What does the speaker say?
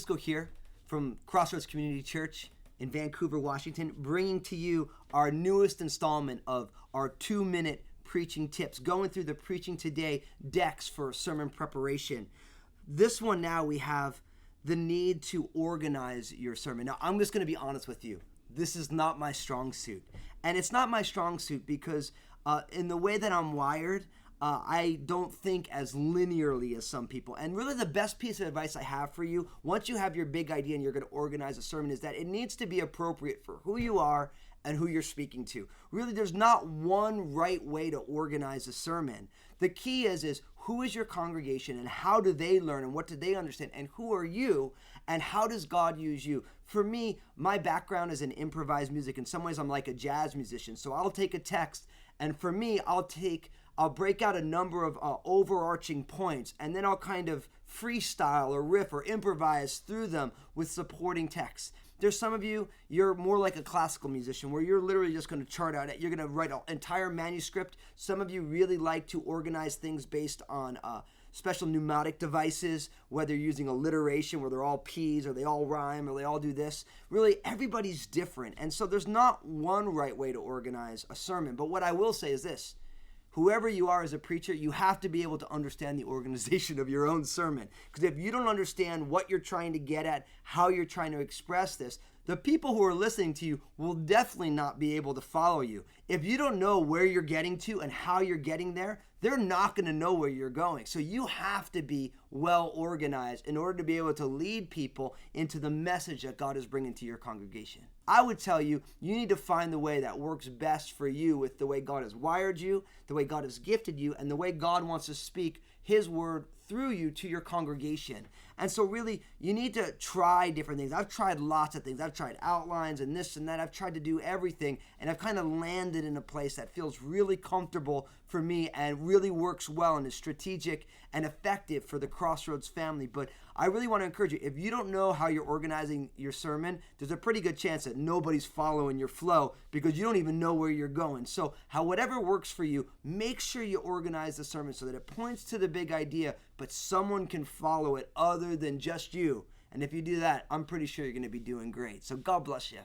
Fusco here from Crossroads Community Church in Vancouver, Washington, bringing to you our newest installment of our 2-minute preaching tips, going through the Preaching Today decks for sermon preparation. This one now we have the need to organize your sermon. Now, I'm just going to be honest with you. This is not my strong suit. And it's not my strong suit because in the way that I'm wired, I don't think as linearly as some people. And really the best piece of advice I have for you, once you have your big idea and you're going to organize a sermon, is that it needs to be appropriate for who you are and who you're speaking to. Really, there's not one right way to organize a sermon. The key is who is your congregation and how do they learn and what do they understand and who are you and how does God use you? For me, my background is in improvised music. In some ways, I'm like a jazz musician. So I'll take a text and for me, I'll break out a number of overarching points and then I'll kind of freestyle or riff or improvise through them with supporting texts. There's some of you, you're more like a classical musician where you're literally just going to chart out it. You're going to write an entire manuscript. Some of you really like to organize things based on special mnemonic devices, whether you're using alliteration where they're all P's or they all rhyme or they all do this. Really, everybody's different. And so there's not one right way to organize a sermon. But what I will say is this. Whoever you are as a preacher, you have to be able to understand the organization of your own sermon. Because if you don't understand what you're trying to get at, how you're trying to express this, the people who are listening to you will definitely not be able to follow you. If you don't know where you're getting to and how you're getting there, they're not going to know where you're going. So you have to be well organized in order to be able to lead people into the message that God is bringing to your congregation. I would tell you, you need to find the way that works best for you with the way God has wired you, the way God has gifted you, and the way God wants to speak His word through you to your congregation. And so really, you need to try different things. I've tried lots of things. I've tried outlines and this and that. I've tried to do everything, and I've kind of landed in a place that feels really comfortable for me and really works well and is strategic and effective for the Crossroads family. But I really want to encourage you, if you don't know how you're organizing your sermon, there's a pretty good chance that nobody's following your flow because you don't even know where you're going. So whatever works for you, make sure you organize the sermon so that it points to the big idea, but someone can follow it other than just you. And if you do that, I'm pretty sure you're going to be doing great. So God bless you.